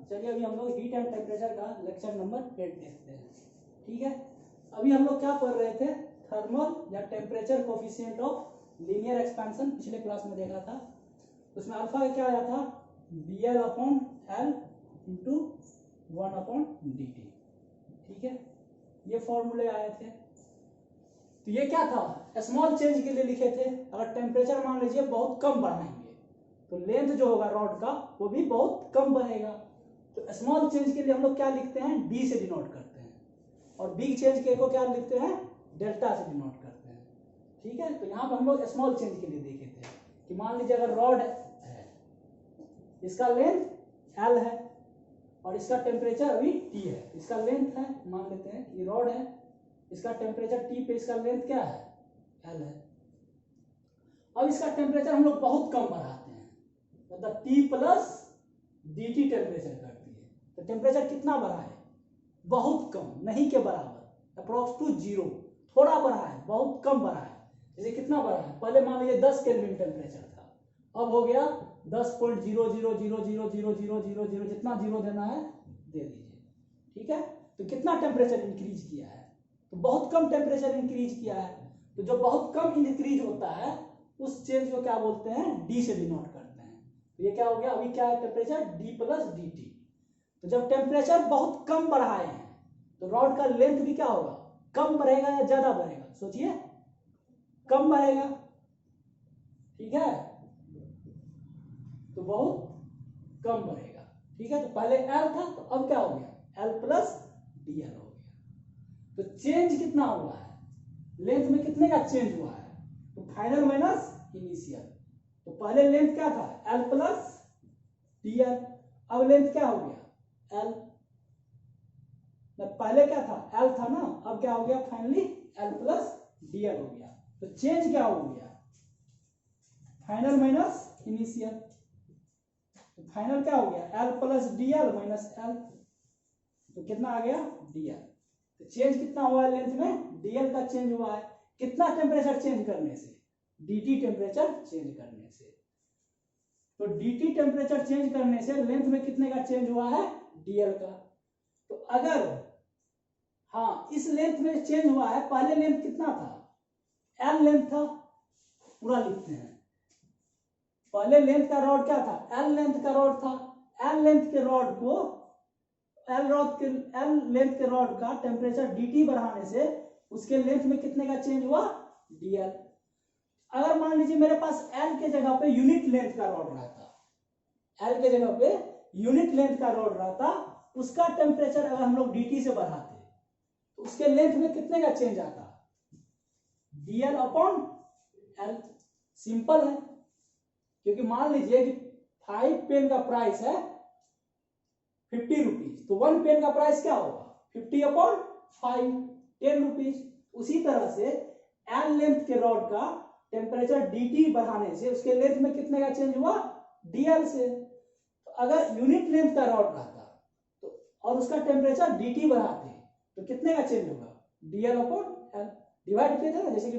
चलिए अभी हम लोग हीट एंड टेम्परेचर का लेक्चर नंबर 8 देखते हैं। ठीक है, अभी हम लोग क्या पढ़ रहे थे, थर्मल या temperature coefficient of linear expansion पिछले क्लास में देखा था। उसमें अल्फा का क्या आया था, BL/L इंटू 1/dt। ठीक है, ये फॉर्मूले आए थे। तो ये क्या था, स्मॉल चेंज के लिए लिखे थे। अगर टेम्परेचर मान लीजिए बहुत कम बढ़ाएंगे तो लेंथ जो होगा रॉड का वो भी बहुत कम बढ़ेगा। तो स्मॉल चेंज के लिए हम लोग क्या लिखते हैं, डी से डिनोट करते हैं, और बिग चेंज के को क्या लिखते हैं, डेल्टा से डिनोट करते हैं। ठीक है, तो यहाँ पर हम लोग स्मॉल चेंज के लिए देखे थे कि मान लीजिए अगर रॉड है, इसका लेंथ L है और इसका टेम्परेचर अभी T है, इसका लेंथ है, मान लेते हैं ये रॉड है, इसका टेम्परेचर T पे, इसका लेंथ क्या है, L है। अब इसका टेम्परेचर हम लोग बहुत कम बढ़ाते हैं, मतलब T प्लस dt टेम्परेचर करती है। तो टेम्परेचर कितना बढ़ा है, बहुत कम, नहीं के बराबर, अप्रोक्स टू 0, थोड़ा बढ़ा है, बहुत कम बढ़ा है। जैसे कितना बढ़ा है, पहले मान लीजिए 10 केल्विन टेम्परेचर था, अब हो गया 10.00000000, जितना जीरो देना है दे दीजिए। ठीक है, तो कितना टेम्परेचर इंक्रीज किया है, तो बहुत कम टेम्परेचर इंक्रीज किया है। तो जो बहुत कम इंक्रीज होता है उस चेंज को क्या बोलते हैं, डी से डिनोट करते हैं। तो ये क्या हो गया, अभी क्या है temperature, D plus D T. तो जब टेम्परेचर बहुत कम बढ़ाए हैं तो रॉड का लेंथ भी क्या होगा, कम बढ़ेगा या ज्यादा बढ़ेगा, सोचिए, कम बढ़ेगा। ठीक है, तो बहुत कम बढ़ेगा। ठीक है, तो पहले L था तो अब क्या हो गया, L प्लस DL हो गया। तो चेंज कितना हुआ है, लेंथ में कितने का चेंज हुआ है, तो फाइनल माइनस इनिशियल। तो पहले लेंथ क्या था, L प्लस DL, अब लेंथ क्या हो गया, L। पहले क्या था, L था ना, अब क्या हो गया, फाइनली L प्लस DL हो गया। तो चेंज क्या हो गया, फाइनल माइनस इनिशियल। तो फाइनल क्या हो गया, L plus DL minus L, तो कितना आ गया, DL। तो चेंज कितना हुआ है लेंथ में, DL का चेंज हुआ है। कितना टेम्परेचर चेंज करने से, DT टेम्परेचर चेंज करने से। तो DT टेम्परेचर चेंज करने से लेंथ में कितने का चेंज हुआ है, DL का। तो अगर हाँ इस लेंथ में चेंज हुआ है, पहले लेंथ कितना था, L लेंथ था, पूरा लिखते हैं। पहले लेंथ का रॉड क्या था, L लेंथ का रॉड था। L लेंथ के रॉड को L लेंथ के रॉड का टेम्परेचर DT बढ़ाने से उसके लेंथ में कितने का चेंज हुआ, DL। अगर मान लीजिए मेरे पास L के जगह पे यूनिट लेंथ का रॉड रहता, L के जगह पे यूनिट लेंथ का रॉड रहता, उसका टेम्परेचर अगर हम लोग DT से बढ़ाते तो उसके लेंथ में कितने का चेंज आता, DL/L। सिंपल है, क्योंकि मान लीजिए कि 5 पेन का प्राइस है 50 रुपीज, तो 1 पेन का प्राइस क्या होगा, 50/5, 10 रुपीज। उसी तरह से L लेंथ के रॉड का टेम्परेचर DT बढ़ाने से उसके लेंथ में कितने का चेंज हुआ, DL से। तो अगर यूनिट लेंथ का रॉड रहता तो और उसका टेम्परेचर DT बढ़ाते तो कितने का चेंज होगा, DL/L। डिवाइड किए थे ना, जैसे कि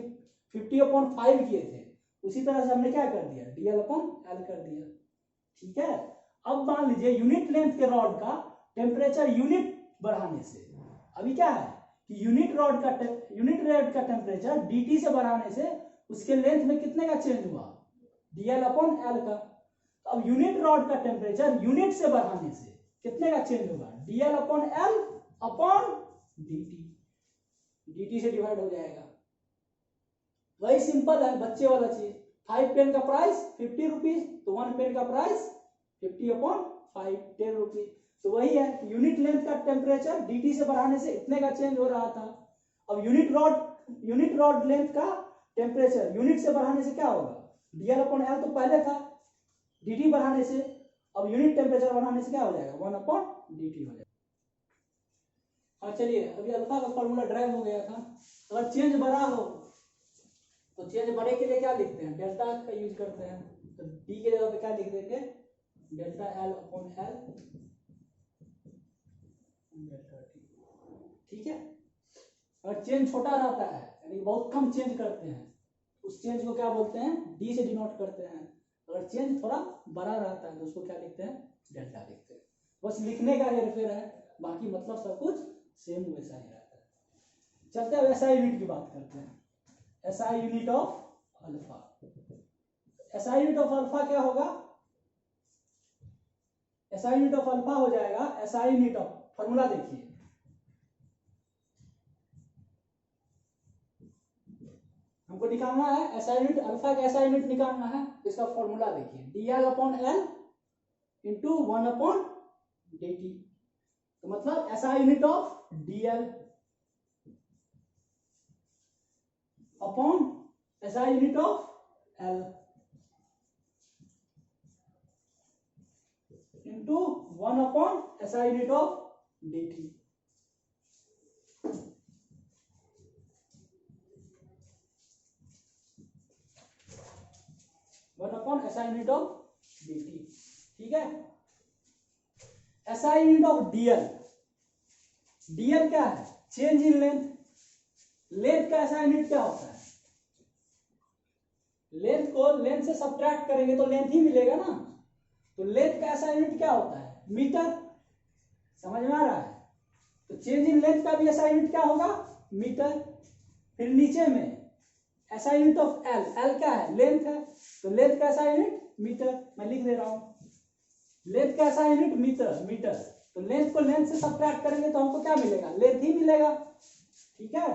50/5 किए थे, उसी तरह से हमने क्या कर दिया, DL/L कर दिया। ठीक है, अब मान लीजिए यूनिट लेंथ के रॉड का टेम्परेचर यूनिट बढ़ाने से, अभी क्या है कि यूनिट रॉड का टेम्परेचर DT से बढ़ाने से उसके लेंथ में कितने का चेंज हुआ, DL/L का। अब यूनिट रॉड का टेम्परेचर यूनिट से बढ़ाने से कितने का चेंज होगा, DL/L/dt, DT से डिवाइड हो जाएगा। वही सिंपल है, बच्चे वाला चीज। 5 पेन का प्राइस 50 रुपीज, तो 1 पेन का प्राइस 50/5, 10 रुपीज। तो वही है, यूनिट लेंथ का टेम्परेचर DT से बढ़ाने से इतने का चेंज हो रहा था। अब यूनिट रॉड लेंथ का टेम्परेचर यूनिट से बढ़ाने से क्या होगा, DL/L तो पहले था, DT बढ़ाने से, अब यूनिट टेम्परेचर बढ़ाने से क्या हो जाएगा, 1/dt हो जाएगा। और चलिए, अभी अल्फा का फॉर्मूला ड्राइव हो गया था। अगर चेंज बढ़ा हो तो चेंज बढ़े के लिए क्या लिखते हैं, डेल्टा का यूज करते हैं। तो डी के जगह पे क्या लिख देंगे, डेल्टा L/L डेल्टा टी। ठीक है, अगर चेंज छोटा रहता है यानी बहुत कम चेंज करते हैं, उस चेंज को क्या बोलते हैं, डी से डिनोट करते हैं। अगर चेंज थोड़ा बड़ा रहता है तो उसको क्या लिखते हैं, डेल्टा लिखते हैं। बस लिखने का हेरफेर है, बाकी मतलब सब कुछ सेम वैसा ही रहता है। चलते हैं एसआई यूनिट की बात करते हैं। SI unit of alpha, SI unit of alpha क्या होगा? एसआई यूनिट ऑफ अल्फा हो जाएगा एसआई यूनिट ऑफ, फॉर्मूला देखिए, हमको निकालना है एसआई यूनिट अल्फा का एसआई यूनिट निकालना है। इसका फॉर्मूला देखिए, dl upon L into 1 upon dt। तो मतलब SI unit of dl upon SI unit of L into 1 upon SI unit of dt। One upon SI unit of dt, ठीक है। SI unit of dl, dl क्या है? Change in length. Length का SI unit क्या होता है? Length को length से सब्ट्रैक्ट करेंगे तो लेंथ ही मिलेगा ना। तो लेंथ का एसआई यूनिट क्या होता है? मीटर। समझ में आ रहा है? तो चेंज इन लेंथ का भी एसआई यूनिट क्या होगा? मीटर। फिर नीचे में SI unit of L, L क्या है? लेंथ है, तो लेंथ का एसआई यूनिट मीटर। मैं लिख दे रहा हूं, लेंथ का एसआई यूनिट मीटर, मीटर। तो लेंथ को लेंथ से सब्ट्रैक्ट करेंगे तो हमको क्या मिलेगा? लेंथ ही मिलेगा, ठीक है।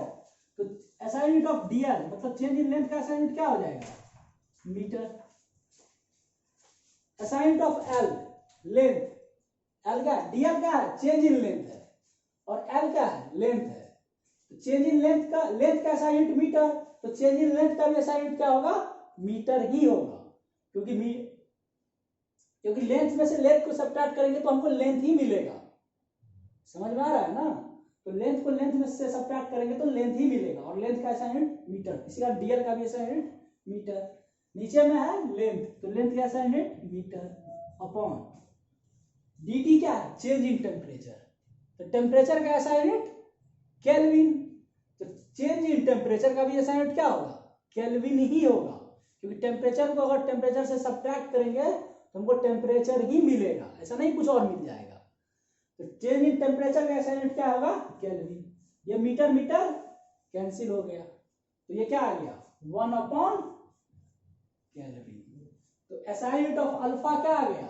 तो एसआई यूनिट ऑफ डीएल मतलब चेंज इन लेंथ का एसआई यूनिट क्या हो जाएगा? Metre. SI unit of L, length, L क्या है? डीएल क्या है? चेंज इन लेंथ है, और एल क्या है? लेंथ है। तो चेंज इन लेंथ का, लेंथ का एसआई यूनिट मीटर, तो चेंज इन लेंथ का भी एसआई यूनिट क्या होगा? मीटर ही होगा, क्योंकि लेंथ में से लेंथ को सब्ट्रैक्ट करेंगे तो हमको लेंथ ही मिलेगा। समझ में आ रहा है ना? तो लेंथ को लेंथ में से सब्ट्रैक्ट करेंगे तो लेंथ ही मिलेगा, और लेंथ का एसआई यूनिट मीटर। इसी का डीएल का भी एसआई यूनिट मीटर। नीचे में है लेंथ, तो लेंथ का SI unit metre upon dt क्या है? Change in temperature. तो टेम्परेचर का एसआई यूनिट केल्विन। तो चेंज इन टेम्परेचर का भी एसआई यूनिट क्या होगा? केल्विन ही होगा, क्योंकि टेम्परेचर को अगर टेम्परेचर से सब्ट्रैक्ट करेंगे तो हमको टेम्परेचर ही मिलेगा, ऐसा नहीं कुछ और मिल जाएगा। तो चेंज इन टेम्परेचर का एसआई यूनिट क्या होगा? केल्विन। ये मीटर मीटर कैंसिल हो गया, तो ये क्या आ गया? 1 अपॉन केल्विन। तो एसआई यूनिट ऑफ अल्फा क्या आ गया?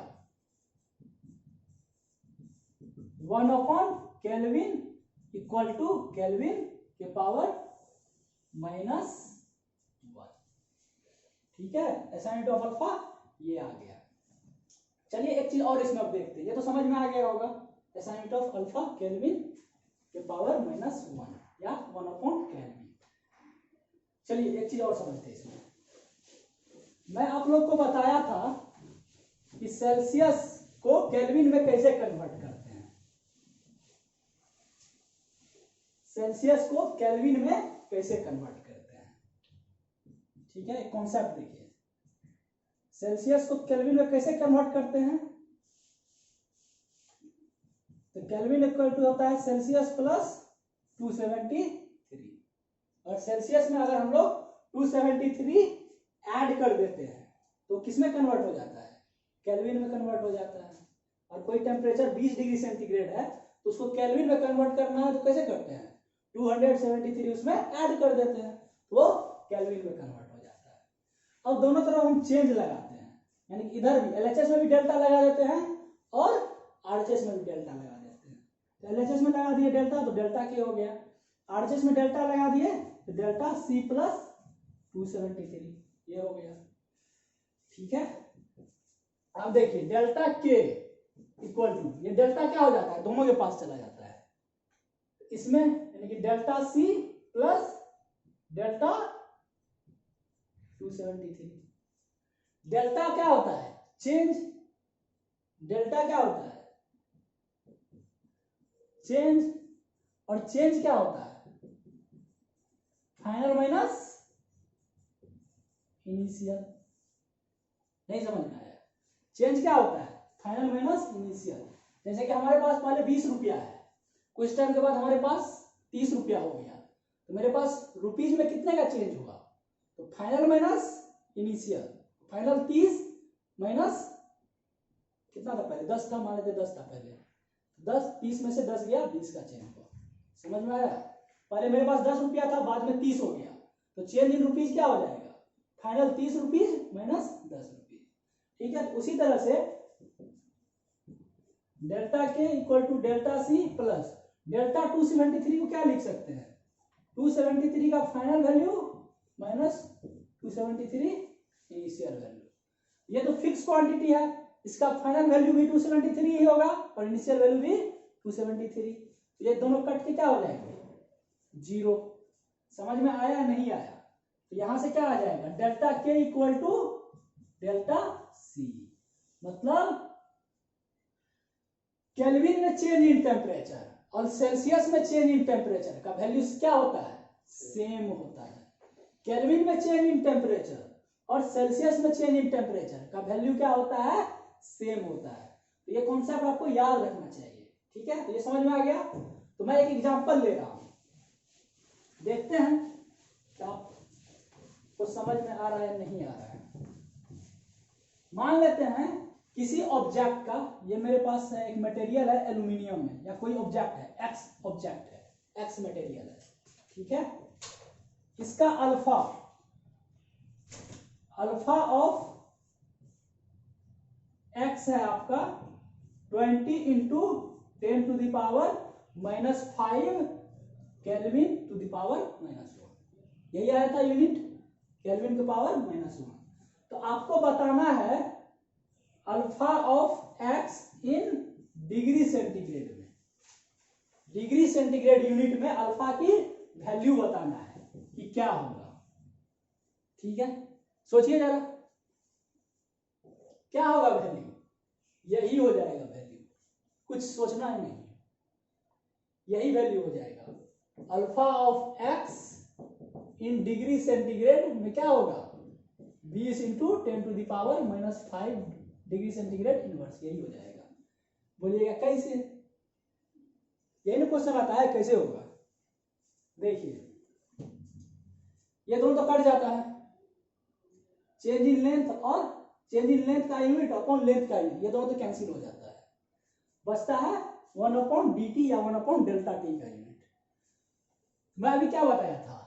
1 upon kelvin equal to kelvin के पावर -1, ठीक है। एसआई यूनिट ऑफ अल्फा ये आ गया। चलिए एक चीज और इसमें अब देखते हैं, ये तो समझ में आ गया होगा, SI unit of alpha kelvin के पावर -1 या 1 अपॉन केल्विन। चलिए एक चीज और समझते हैं इसमें। मैं आप लोग को बताया था कि सेल्सियस को केल्विन में कैसे कन्वर्ट करते हैं। सेल्सियस को केल्विन में कैसे कन्वर्ट करते हैं, ठीक है। एक कॉन्सेप्ट देखिए, सेल्सियस को केल्विन में कैसे कन्वर्ट करते हैं। तो केल्विन इक्वल टू होता है सेल्सियस प्लस 273, और सेल्सियस में अगर हम लोग 273 ऐड कर देते हैं तो किसमें कन्वर्ट हो जाता है? केल्विन में कन्वर्ट हो जाता है। और कोई टेम्परेचर 20 डिग्री सेंटीग्रेड है तो उसको केल्विन में कन्वर्ट करना है तो कैसे करते हैं? 273 उसमें ऐड कर देते हैं तो वो केल्विन में कन्वर्ट हो जाता है। अब दोनों तरफ हम चेंज लगाते हैं, यानी कि इधर भी एलएचएस में भी डेल्टा लगा देते हैं और आरएचएस में भी डेल्टा लगा देते हैं। तो एलएचएस में लगा दिए डेल्टा तो डेल्टा के हो गया, आरएचएस में डेल्टा लगा दिए तो डेल्टा सी प्लस 273 ये हो गया, ठीक है। अब देखिए डेल्टा के इक्वल टू, ये डेल्टा क्या हो जाता है? दोनों के पास चला जाता है इसमें, यानी कि delta C plus delta 273। Delta क्या होता है? चेंज। डेल्टा क्या होता है? चेंज। और चेंज क्या होता है? Final minus initial. नहीं समझ में आया? चेंज क्या होता है? Final minus initial. जैसे कि हमारे पास पहले 20 रुपया है, कुछ टाइम के बाद हमारे पास 30 रुपया हो गया, तो मेरे पास रुपीज में कितने का चेंज होगा? तो final minus initial, final 30 minus कितना था पहले? 10 था, मान लेते 10 था पहले, 10 30 में से 10 गया 20 का चेंज हुआ। समझ में आया? पहले मेरे पास 10 रुपया था, बाद में 30 हो गया, तो चेंज इन रुपीज क्या हो जाएगा? Final 30 rupees minus 10 rupees. ठीक है, उसी तरह से डेल्टा के equal to delta C plus delta 273 को क्या लिख सकते हैं? 273 का final value minus 273 initial value. ये तो फिक्स क्वांटिटी है, इसका फाइनल वैल्यू भी 273 ही होगा और इनिशियल वैल्यू भी 273। ये दोनों कट के क्या हो जाएंगे? 0। समझ में आया नहीं आया? तो यहां से क्या आ जाएगा? डेल्टा के इक्वल टू डेल्टा सी, मतलब केल्विन में चेंज इन टेम्परेचर और सेल्सियस में चेंज इन टेम्परेचर का वैल्यू क्या होता है? सेम होता है। केल्विन में चेंज इन टेम्परेचर और सेल्सियस में चेंज इन टेम्परेचर का वैल्यू क्या होता है? सेम होता है। तो ये कॉन्सेप्ट आपको याद रखना चाहिए। ठीक है, तो ये समझ में आ गया? तो मैं एक एग्जांपल ले रहा हूं, देखते हैं क्या आपको समझ में आ रहा है नहीं आ रहा है। मान लेते हैं किसी ऑब्जेक्ट का, ये मेरे पास है एक मटेरियल है एल्यूमिनियम में, या कोई ऑब्जेक्ट है, एक्स ऑब्जेक्ट है, एक्स मटेरियल है। ठीक है, इसका अल्फा ऑफ एक्स है आपका 20 into 10 to the power -5 kelvin to the power -1। यही आया था यूनिट, केल्विन के पावर -1। तो आपको बताना है alpha of X in degree centigrade में, डिग्री सेंटीग्रेड यूनिट में अल्फा की वैल्यू बताना है कि क्या होगा। ठीक है, सोचिए जरा क्या होगा वैल्यू? यही हो जाएगा वैल्यू, कुछ सोचना ही नहीं, यही वैल्यू हो जाएगा। Alpha of X in degree centigrade में क्या होगा? 20 into 10 to the power -5 degree centigrade inverse, यही हो जाएगा। बोलिएगा कैसे? यही ना क्वेश्चन आता है, कैसे होगा? देखिए ये दोनों तो कट जाता है, चेंज इन लेंथ और चेंज इन लेंथ का यूनिट अपॉन लेंथ का यूनिट, ये दोनों तो कैंसिल हो जाता है, बचता है 1/dt या 1/Δt का यूनिट। मैं अभी क्या बताया था?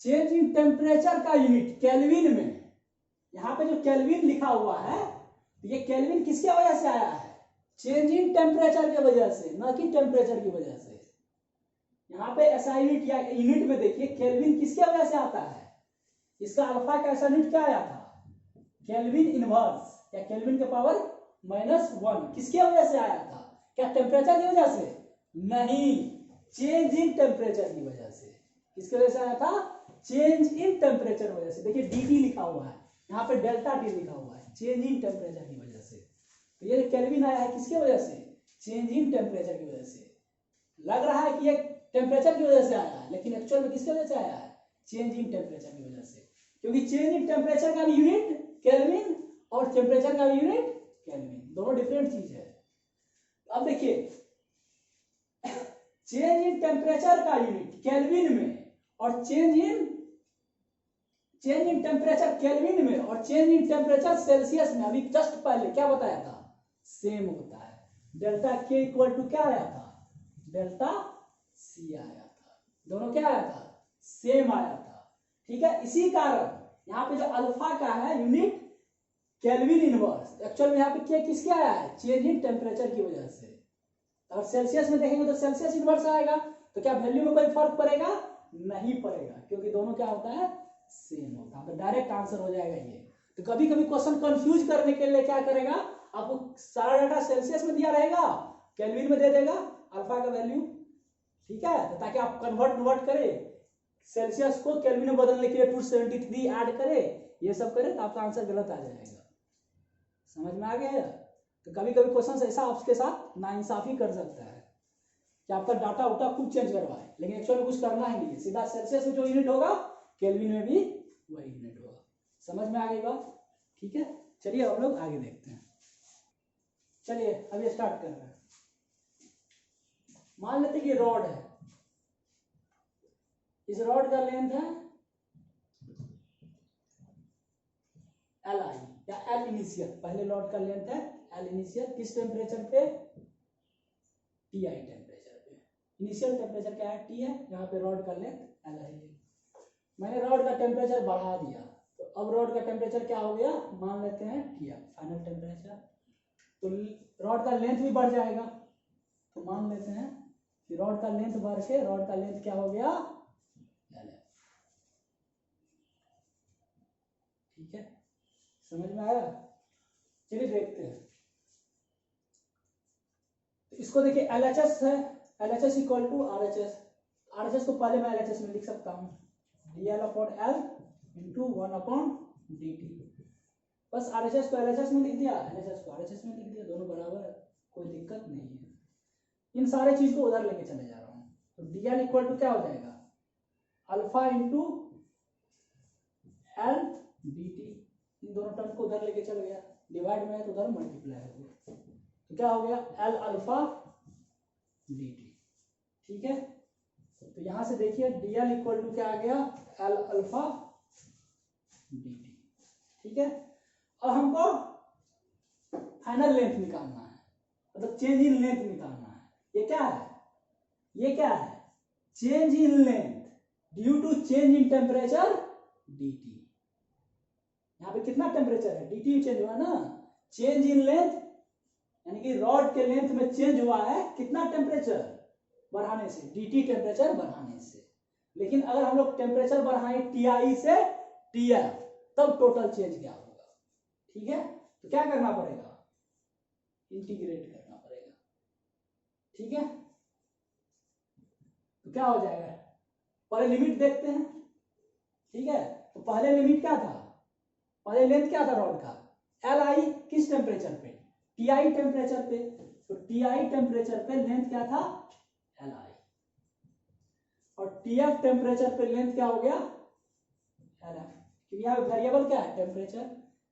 चेंज इन टेम्परेचर का यूनिट केल्विन में, यहां पे जो केल्विन लिखा हुआ है, ये केल्विन किसके वजह से आया है? चेंज इन टेम्परेचर की वजह से, ना कि टेम्परेचर की वजह से। यहाँ पे ऐसा यूनिट या यूनिट में देखिए केल्विन किसके वजह से आता है? इसका अल्फा का ऐसा यूनिट क्या आया था? केल्विन इनवर्स या केल्विन के पावर -1 किसके वजह से आया था? क्या टेम्परेचर की वजह से? नहीं, चेंज इन टेम्परेचर की वजह से। किसकी वजह से आया था? चेंज इन टेम्परेचर वजह से। देखिए dt लिखा हुआ है, यहाँ पे डेल्टा टी लिखा हुआ है, चेंज इन टेम्परेचर की वजह से। तो ये केल्विन आया है किसकी वजह से? चेंज इन टेम्परेचर की वजह से। लग रहा है कि ये टेम्परेचर की वजह से आया है, लेकिन एक्चुअल में किसकी वजह से आया है? चेंज इन टेम्परेचर की वजह से, क्योंकि चेंज इन टेम्परेचर का भी यूनिट केल्विन और टेम्परेचर का भी यूनिट केल्विन, दोनों डिफरेंट चीज है। अब देखिए चेंज इन टेम्परेचर का यूनिट केल्विन में और चेंज इन टेम्परेचर केल्विन में और चेंज इन टेम्परेचर सेल्सियस में, अभी जस्ट पहले क्या बताया था? सेम होता है। डेल्टा के इक्वल टू क्या आया था? डेल्टा सी आया था। दोनों क्या आया था? सेम आया था। ठीक है, इसी कारण यहाँ पे जो अल्फा का है यूनिट केल्विन इनवर्स, एक्चुअल में यहाँ पे क्या किसके आया है? चेंज इन टेम्परेचर की वजह से। और सेल्सियस में देखेंगे तो सेल्सियस इनवर्स आएगा, तो क्या वैल्यू में कोई फर्क पड़ेगा? नहीं पड़ेगा, क्योंकि दोनों क्या होता है? सेम होता है। तो डायरेक्ट आंसर हो जाएगा ये। तो कभी कभी क्वेश्चन कंफ्यूज करने के लिए क्या करेगा, आपको सारा डाटा सेल्सियस में दिया रहेगा, केल्विन में दे देगा अल्फा का वैल्यू। ठीक है, तो ताकि आप कन्वर्ट करें सेल्सियस को केल्विन में बदलने के लिए 273 ऐड करे, ये सब करे, तो आपका आंसर गलत आ जाएगा। समझ में आ गया? तो कभी कभी क्वेश्चन ऐसा आपके साथ नाइंसाफी कर सकता है कि आपका डाटा उटा खूब चेंज करवाए, लेकिन एक्चुअली कुछ करना ही नहीं है, सीधा सेल्सियस में जो यूनिट होगा केल्विन में भी वही यूनिट होगा। समझ में आ गई बात? ठीक है, चलिए हम लोग आगे देखते हैं। चलिए अभी स्टार्ट कर रहे हैं। मान लेते कि रॉड है, इस रॉड का लेंथ है Li या L इनिशियल, पहले रॉड का लेंथ है L इनिशियल, किस टेम्परेचर पे? टी आई टेम्परेचर पे। इनिशियल टेम्परेचर क्या है, टी है, यहाँ पे रॉड का लेंथ एल आई है। मैंने रॉड का टेम्परेचर बढ़ा दिया, तो अब रॉड का टेम्परेचर क्या हो गया, मान लेते हैं टी एफ फाइनल टेम्परेचर। तो रॉड का लेंथ भी बढ़ जाएगा, तो मान लेते हैं कि रॉड का लेंथ बढ़ के रॉड का लेंथ क्या हो गया, एल एफ। ठीक है, समझ में आया। चलिए देखते हैं, तो इसको देखिए एल एच एस है, L H S equal to R H S. R H S को पहले मैं एल एच एस में लिख सकता हूँ, D L upon L into 1 upon D T. बस आर एच एस को एल एच एस में लिख दिया, एल एच एस को आर एच एस में लिख दिया, दोनों बराबर है, कोई दिक्कत नहीं है। इन सारे चीज को उधर लेके चले जा रहा हूँ, तो डी एल इक्वल टू क्या हो जाएगा, alpha into L D T. इन दोनों टर्म को उधर लेके चल गया, डिवाइड में है तो उधर मल्टीप्लाई हो गया, तो क्या हो गया, एल अल्फा डी टी। ठीक है, तो यहां से देखिए डी एल इक्वल टू क्या आ गया, एल अल्फा डी टी। ठीक है, अब हमको फाइनल लेंथ निकालना है, मतलब चेंज इन लेंथ निकालना है। ये क्या है, ये क्या है, change in length due to change in temperature D T. यहाँ पे कितना टेम्परेचर है, डी टी चेंज हुआ ना, चेंज इन लेंथ यानी कि रॉड के लेंथ में चेंज हुआ है कितना टेम्परेचर बढ़ाने से, डी टी टेम्परेचर बढ़ाने से। लेकिन अगर हम लोग टेम्परेचर बढ़ाएं टी आई से टी एफ, तब टोटल चेंज क्या होगा। ठीक है, तो क्या करना पड़ेगा, इंटीग्रेट करना पड़ेगा। ठीक है, तो क्या हो जाएगा, पहले लिमिट देखते हैं। ठीक है, तो पहले लिमिट क्या था, पहले लेंथ क्या था रॉड का, एल आई किस टेम्परेचर पे, टी आई टेम्परेचर पे। तो टी आई टेम्परेचर पे लेंथ क्या था, एल आई, और टी एफ टेम्परेचर पे लेंथ क्या हो गया, एल एफ, क्योंकि यहाँ पे वेरिएबल क्या है, टेम्परेचर,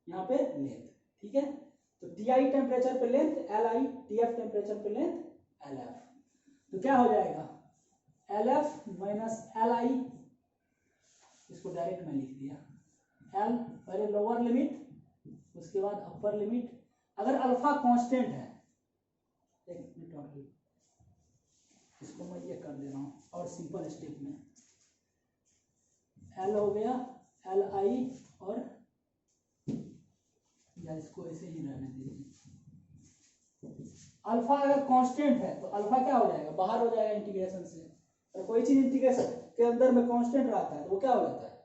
यहाँ पे लेंथ। ठीक है, तो टी आई टेम्परेचर पे length L I, T F temperature पे लेंथ एल एफ। तो क्या हो जाएगा, एल एफ माइनस एल आई, इसको डायरेक्ट में लिख दिया, एल पहले लोअर लिमिट उसके बाद अपर लिमिट। अगर अल्फा कांस्टेंट है, एक मिनट और इसको मैं ये कर दे रहा हूँ और सिंपल स्टेप में, एल हो गया एल आई, और या इसको ऐसे ही रहने दीजिए। अल्फा अगर कांस्टेंट है तो अल्फा क्या हो जाएगा, बाहर हो जाएगा इंटीग्रेशन से, और कोई चीज इंटीग्रेशन के अंदर में कांस्टेंट रहता है तो वो क्या हो जाता है,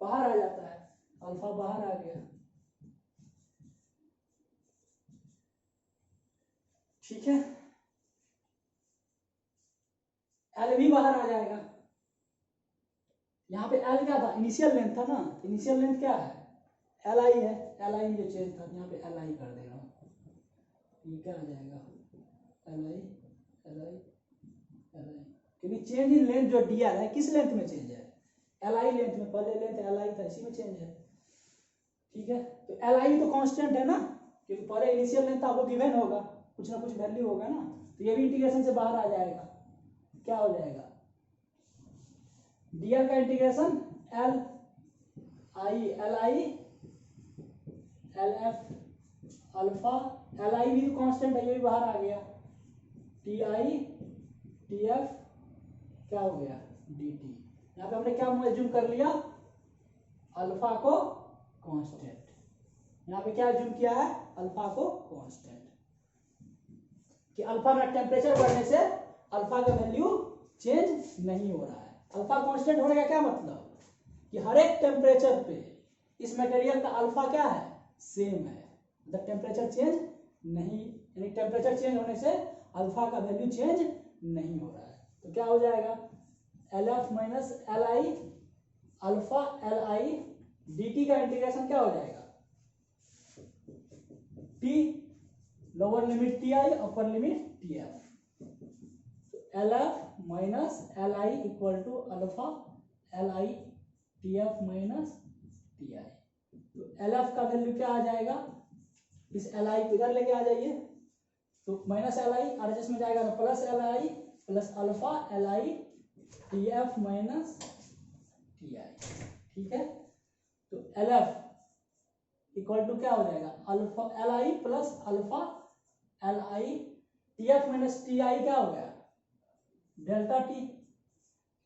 बाहर आ जाता है, अल्फा बाहर आ गया। ठीक है, एल भी बाहर आ जाएगा। यहाँ पे एल क्या था, इनिशियल लेंथ था ना, इनिशियल लेंथ क्या है, एल आई है, एल आई जो चेंज था यहाँ पे एल आई कर दे रहा हूँ, ये क्या आ जाएगा, L I L I L I, क्योंकि चेंज इन लेंथ जो डी एल है किस लेंथ में चेंज है, एल आई लेंथ में, पहले लेंथ एल आई था इसी में चेंज है। ठीक है, तो एल आई तो कांस्टेंट है ना, क्योंकि पहले इनिशियल लेंथ आपको गिवन होगा, कुछ ना कुछ वैल्यू होगा ना, तो ये भी इंटीग्रेशन से बाहर आ जाएगा। क्या हो जाएगा, डी एल का integration L I L F alpha, L आई भी तो कांस्टेंट है, ये भी बाहर आ गया, टी आई टी एफ क्या हो गया, डी टी। यहाँ पे हमने क्या एज्यूम कर लिया, अल्फा को कांस्टेंट, यहाँ पे क्या एज्यूम किया है, अल्फा को कांस्टेंट, कि अल्फा में टेम्परेचर बढ़ने से अल्फा का वैल्यू चेंज नहीं हो रहा है। अल्फा कांस्टेंट होने का क्या मतलब, कि हर एक टेम्परेचर पे इस मटेरियल का अल्फा क्या है, सेम है, मतलब टेम्परेचर चेंज नहीं, यानी टेम्परेचर चेंज होने से अल्फा का वैल्यू चेंज नहीं हो रहा है। तो क्या हो जाएगा, L F minus L I alpha L I D T का इंटीग्रेशन क्या हो जाएगा, T lower limit T I upper limit T F, तो L F minus L I equal to alpha L I T F minus T I. तो L F का value क्या आ जाएगा, इस एल आई को इधर लेके आ जाइए, तो minus L I R H S में जाएगा तो plus L I plus alpha L I T F minus T आई। ठीक है, तो एल एफ इक्वल टू क्या हो जाएगा, alpha L I plus alpha L I T F minus T आई क्या हो गया, delta T,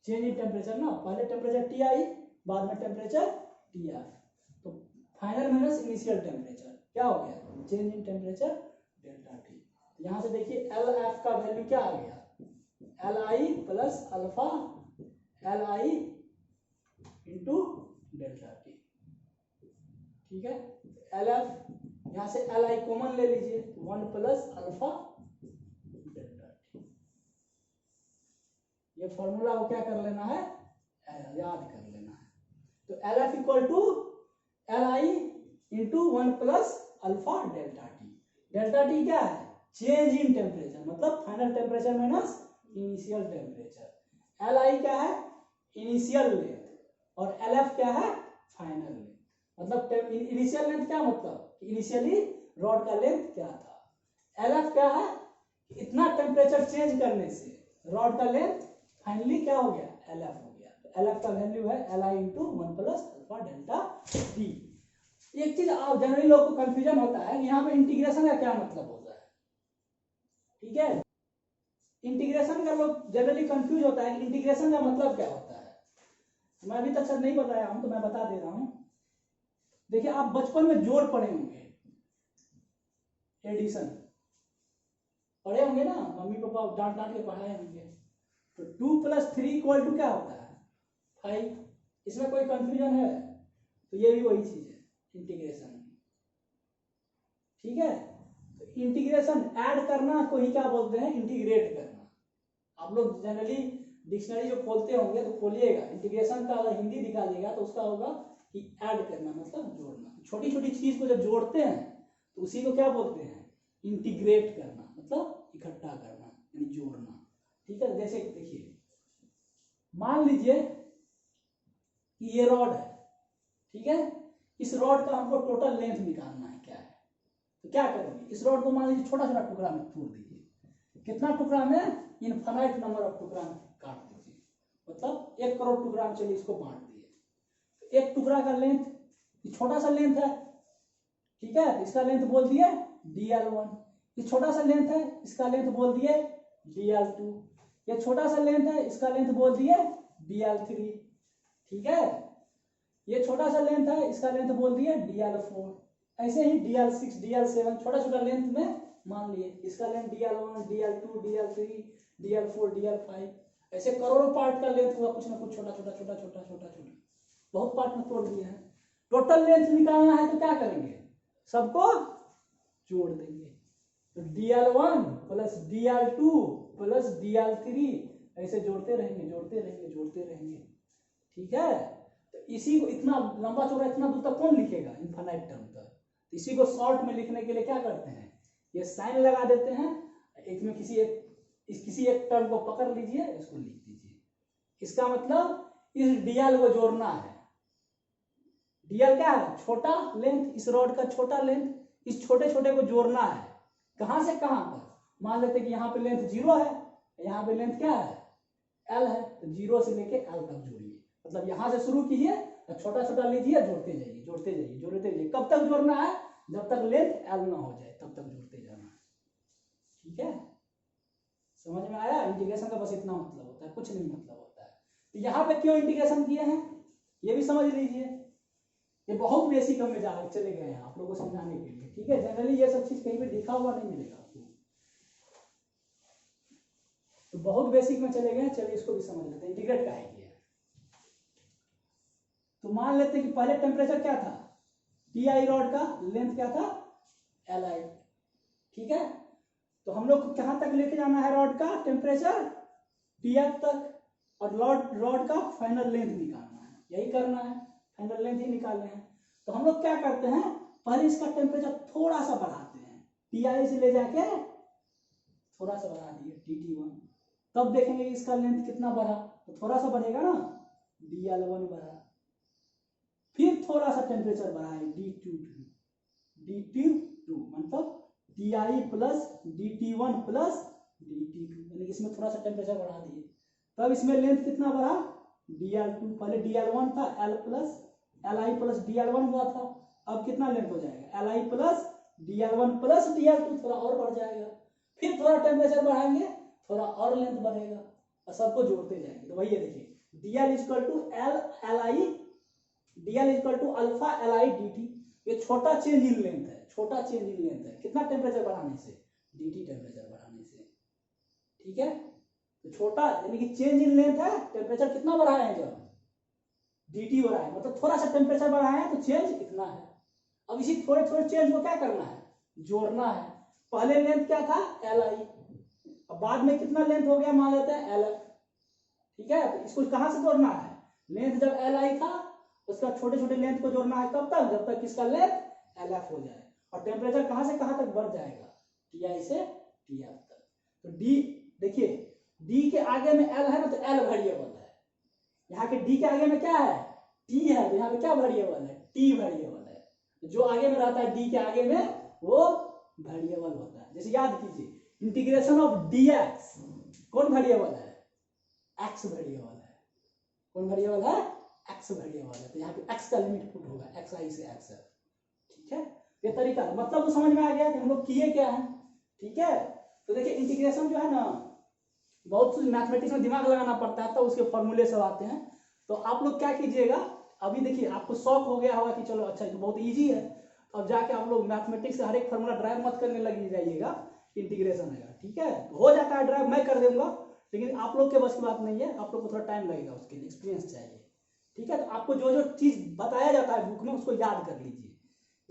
change in temperature ना, पहले टेम्परेचर टी आई बाद में टेम्परेचर टी एफ, तो फाइनल माइनस इनिशियल टेम्परेचर क्या हो गया, change in temperature delta T. यहाँ से देखिए एल एफ का वैल्यू क्या आ गया, L I plus alpha L I into delta T, ठीक है। एल एफ यहाँ से एल आई कॉमन ले लीजिए, 1 प्लस अल्फा डेल्टा टी, ये फॉर्मूला को क्या कर लेना है, याद कर लेना है। तो L F equal to L I into 1 plus alpha delta T. Delta T क्या है, चेंज इन टेम्परेचर, मतलब final temperature minus initial temperature. L I क्या है, इनिशियल लेंथ, और एल एफ क्या है, फाइनल लेंथ। मतलब इनिशियल लेंथ क्या मतलब, इनिशियली रॉड का लेंथ क्या था। एल एफ क्या है, इतना टेम्परेचर चेंज करने से रॉड का लेंथ फाइनली क्या हो गया, एल एफ हो गया। तो एल एफ का वैल्यू है L I into 1 plus alpha delta T. एक चीज आप जनरली लोग को कंफ्यूजन होता है, यहाँ पे इंटीग्रेशन का क्या मतलब होता है, ठीक है। इंटीग्रेशन का लोग जनरली कंफ्यूज होता है कि इंटीग्रेशन का मतलब क्या होता है। मैं अभी तक सर नहीं बताया हूं तो मैं बता दे रहा हूं। देखिए आप बचपन में जोड़ पढ़े होंगे, एडिशन पढ़े होंगे ना, मम्मी पापा डांट डांट के पढ़ाए होंगे। तो 2 प्लस 3 इक्वल टू क्या होता है, 5। इसमें कोई कंफ्यूजन है, तो ये भी वही चीज है इंटीग्रेशन, ठीक है। तो इंटीग्रेशन ऐड करना को ही क्या बोलते हैं, इंटीग्रेट करना। आप लोग जनरली डिक्शनरी जो खोलते होंगे तो खोलिएगा, इंटीग्रेशन का अगर हिंदी दिखाइएगा तो उसका होगा कि ऐड करना, मतलब जोड़ना। छोटी छोटी चीज को जब जोड़ते हैं तो उसी को क्या बोलते हैं, इंटीग्रेट करना, मतलब इकट्ठा करना यानी जोड़ना, ठीक है। जैसे देखिए मान लीजिए कि ये रॉड है, ठीक है। इस रॉड का हमको टोटल लेंथ निकालना है क्या है, तो क्या करेंगे, इस रॉड को मान लीजिए छोटा छोटा टुकड़ा में तोड़ दीजिए। कितना टुकड़ा में, इनफाइनाइट नंबर ऑफ टुकड़ा में काट दीजिए, मतलब 1 करोड़ टुकड़ा में चलिए इसको बांट दिए। तो एक टुकड़ा का लेंथ, छोटा सा लेंथ है, ठीक है, इसका लेंथ बोल दिए dl1। ये छोटा सा लेंथ है, इसका लेंथ बोल दिए dl2। ये छोटा सा लेंथ है, इसका लेंथ बोल दिए dl3, ठीक है। ये छोटा सा लेंथ है, इसका लेंथ बोल दिए dl4। ऐसे ही dl6 dl7 छोटा छोटा लेंथ में मान लिए, इसका length dl1 dl2 dl3 dl4 dl5, ऐसे करोड़ों पार्ट का लेंथ हुआ, कुछ ना कुछ छोटा छोटा छोटा छोटा छोटा छोटा बहुत पार्ट में तोड़ दिए हैं। टोटल लेंथ निकालना है तो क्या करेंगे, सबको जोड़ देंगे। तो dl1 plus dl2 plus dl3 ऐसे जोड़ते रहेंगे जोड़ते रहेंगे जोड़ते रहेंगे, ठीक है। तो इसी को इतना लंबा चौड़ा इतना दूर तक कौन लिखेगा, इनफाइनाइट टर्म तक। इसी को शॉर्ट में लिखने के लिए क्या करते हैं, ये साइन लगा देते हैं, एक में किसी एक टर्म को पकड़ लीजिए, इसको लिख दीजिए। इसका मतलब इस dl को जोड़ना है। dl क्या है, छोटा लेंथ, इस रॉड का छोटा लेंथ, इस छोटे छोटे को जोड़ना है। कहां से कहां पर, मान लेते हैं कि यहाँ पे लेंथ 0 है, यहाँ पे लेंथ क्या है, l है, तो 0 से लेके l तक जोड़िए। मतलब यहां से शुरू कीजिए, छोटा छोटा लीजिए, जोड़ते जाइए जोड़ते जाइए जोड़ते जाइए। कब तक जोड़ना है, जब तक लेंथ l ना हो जाए तब तक जोड़ते जाना है, ठीक है। समझ में आया, इंटीग्रेशन का बस इतना मतलब होता है, कुछ नहीं मतलब होता है। तो यहाँ पे क्यों इंटीग्रेशन किए हैं ये भी समझ लीजिए। ये बहुत बेसिक में चले गए हैं आप लोगों को समझाने के लिए, ठीक है। जनरली ये सब चीज कहीं पे लिखा हुआ नहीं मिलेगा आपको, तो बहुत बेसिक में चले गए। चलिए इसको भी समझ लेते हैं, इंटीग्रेट का है ये। तो मान लेते हैं कि पहले टेम्परेचर क्या था, टी आई रॉड का लेंथ क्या था, एल आई, ठीक है। तो हम लोग को कहां तक लेके जाना है रॉड का टेम्परेचर, टी एफ तक, और रॉड का फाइनल लेंथ निकालना है, यही करना है, फाइनल लेंथ ही निकालना है। तो हम लोग क्या करते हैं, पहले इसका टेम्परेचर थोड़ा सा बढ़ाते हैं, टी आई से ले जाके थोड़ा सा बढ़ा दिए tt1, तब देखेंगे इसका लेंथ कितना बढ़ा, तो थोड़ा सा बढ़ेगा ना, dl1 बढ़ा, फिर थोड़ा सा टेम्परेचर बढ़ाए dt2 मतलब ti plus dt1 plus dt2, यानी इसमें थोड़ा सा टेम्परेचर बढ़ा दिए। तब इसमें लेंथ कितना बढ़ा, dl2, पहले dl1 था, l plus li plus dl1 हुआ था, अब कितना लेंथ हो जाएगा, li plus dl1 plus dl2, थोड़ा और बढ़ जाएगा। फिर थोड़ा टेम्परेचर बढ़ाएंगे, थोड़ा और लेंथ बढ़ेगा और सबको जोड़ते जाएंगे। तो वही है, देखिए dl equal to L L I, dl equal to alpha L I D T. ये छोटा चेंज इन लेंथ है, छोटा चेंज इन लेंथ है। कितना टेम्परेचर बढ़ाने से? dt टेम्परेचर बढ़ाने से। ठीक है, तो छोटा यानी कि चेंज इन लेंथ है, टेम्परेचर कितना बढ़ाए हैं जब dt बढ़ाए, मतलब थोड़ा सा टेम्परेचर बढ़ाए हैं तो चेंज इतना है। अब इसी थोड़े थोड़े चेंज को क्या करना है? जोड़ना है। पहले लेंथ क्या था? एल आई, अब बाद में कितना लेंथ हो गया मान लेते हैं एल एफ। ठीक है, तो इसको कहां से जोड़ना है? लेंथ जब एल आई था उसका छोटे छोटे लेंथ को जोड़ना है, कब तक? जब तक किसका लेंथ एल एफ हो जाए। और टेम्परेचर कहां से कहां तक बढ़ जाएगा? टी आई से टी एफ तक। तो डी, देखिए डी के आगे में एल है ना, तो एल वेरिएबल है। यहाँ के डी के आगे में क्या है? टी है, तो यहाँ पे क्या वेरिएबल है? टी वेरिएबल है। जो आगे में रहता है डी के आगे में वो वेरिएबल होता है। जैसे याद कीजिए इंटीग्रेशन ऑफ डी एक्स, कौन वेरिएबल है? एक्स वेरिएबल है। कौन वेरिएबल है? एक्स वेरिएबल है। तो यहाँ पे एक्स का लिमिट पुट होगा, एक्स आई से एक्स। ठीक है, ये तरीका है। मतलब तो समझ में आ गया कि हम लोग किए क्या है। ठीक है, तो देखिए इंटीग्रेशन जो है ना, बहुत कुछ मैथमेटिक्स में दिमाग लगाना पड़ता है, तो उसके फॉर्मूले सब आते हैं। तो आप लोग क्या कीजिएगा, अभी देखिए आपको शौक हो गया होगा कि चलो अच्छा ये बहुत इजी है, अब जाके आप लोग मैथमेटिक्स से हर एक फॉर्मूला ड्राइव मत करने लगी जाइएगा, इंटीग्रेशन है। ठीक है, हो जाता है ड्राइव, मैं कर दूंगा, लेकिन आप लोग के बस की बात नहीं है, आप लोग को थोड़ा टाइम लगेगा, उसके लिए एक्सपीरियंस चाहिए। ठीक है, तो आपको जो जो चीज बताया जाता है बुक में उसको याद कर लीजिए।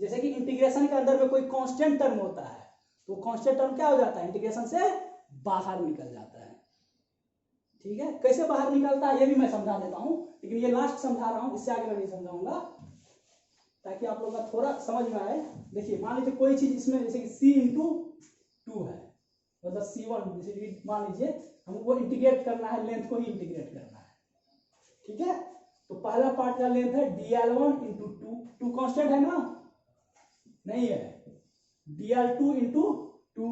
जैसे कि इंटीग्रेशन के अंदर में कोई कांस्टेंट टर्म होता है, तो कांस्टेंट टर्म क्या हो जाता है? इंटीग्रेशन से बाहर निकल जाता है। ठीक है, कैसे बाहर निकलता है ये भी मैं समझा देता हूं, लेकिन ये लास्ट समझा रहा हूं, इससे आगे मैं नहीं समझाऊंगा, ताकि आप लोगों का थोड़ा समझ में आए। देखिए मान लीजिए कोई चीज इसमें जैसे कि c इंटू टू है, मतलब c1, जैसे मान लीजिए हमको इंटीग्रेट करना है, लेंथ को ही इंटीग्रेट करना है। ठीक है, तो पहला पार्ट का लेंथ है dl1 into two, to constant है ना? नहीं है, dl2 into two,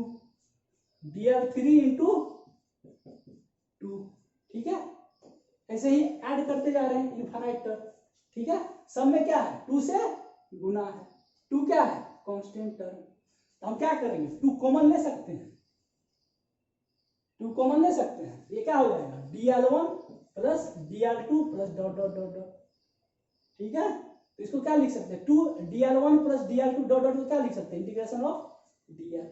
dl3 into two. ठीक है, ऐसे ही ऐड करते जा रहे हैं इनफाइनाइट टर्म। ठीक है, सब में क्या है? टू से गुना है, टू क्या है? Constant term. तो हम क्या करेंगे? टू कॉमन ले सकते हैं, टू कॉमन ले सकते हैं, ये क्या हो जाएगा? dl1 plus dl2 plus dot dot dot dot. ठीक है, तो इसको क्या लिख सकते हैं? To dl1 plus dl2 dot dot को क्या लिख सकते हैं? Integration of dl।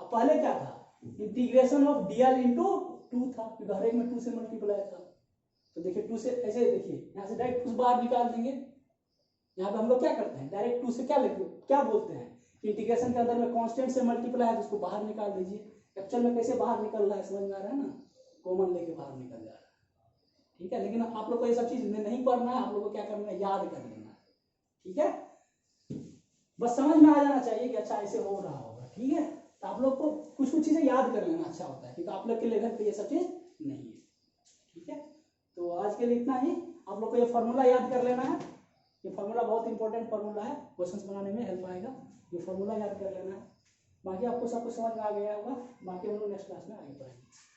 अब पहले क्या था? Integration of dl into two था, क्योंकि हर एक में टू से मल्टीप्लाई था। तो देखिए टू से ऐसे, देखिए यहाँ से डायरेक्ट टू बाहर निकाल देंगे। यहाँ पे हम लोग क्या करते हैं? डायरेक्ट टू से क्या लिखते, क्या बोलते हैं? इंटीग्रेशन के अंदर में कांस्टेंट से मल्टीप्लाई है तो उसको बाहर निकाल दीजिए। एक्चुअल में कैसे बाहर निकल रहा है समझ में आ रहा है ना? कॉमन लेके बाहर निकल जा रहा है। ठीक है, लेकिन आप लोग को ये सब चीज नहीं पढ़ना है, आप लोग को क्या करना है? याद कर लेना है। ठीक है, बस समझ में आ जाना चाहिए कि अच्छा ऐसे हो रहा होगा। ठीक है, तो आप लोग को कुछ कुछ चीजें याद कर लेना अच्छा होता है, क्योंकि आप लोग के लेवल पे ये सब चीज नहीं है। ठीक है, तो आज के लिए इतना ही। आप लोग को ये फॉर्मूला याद कर लेना है, ये फॉर्मूला बहुत इंपॉर्टेंट फॉर्मूला है, क्वेश्चंस बनाने में हेल्प आएगा। ये फॉर्मूला याद कर लेना है, बाकी आपको सब कुछ समझ में आ गया होगा। बाकी हम लोग नेक्स्ट क्लास में आगे पढ़ेंगे।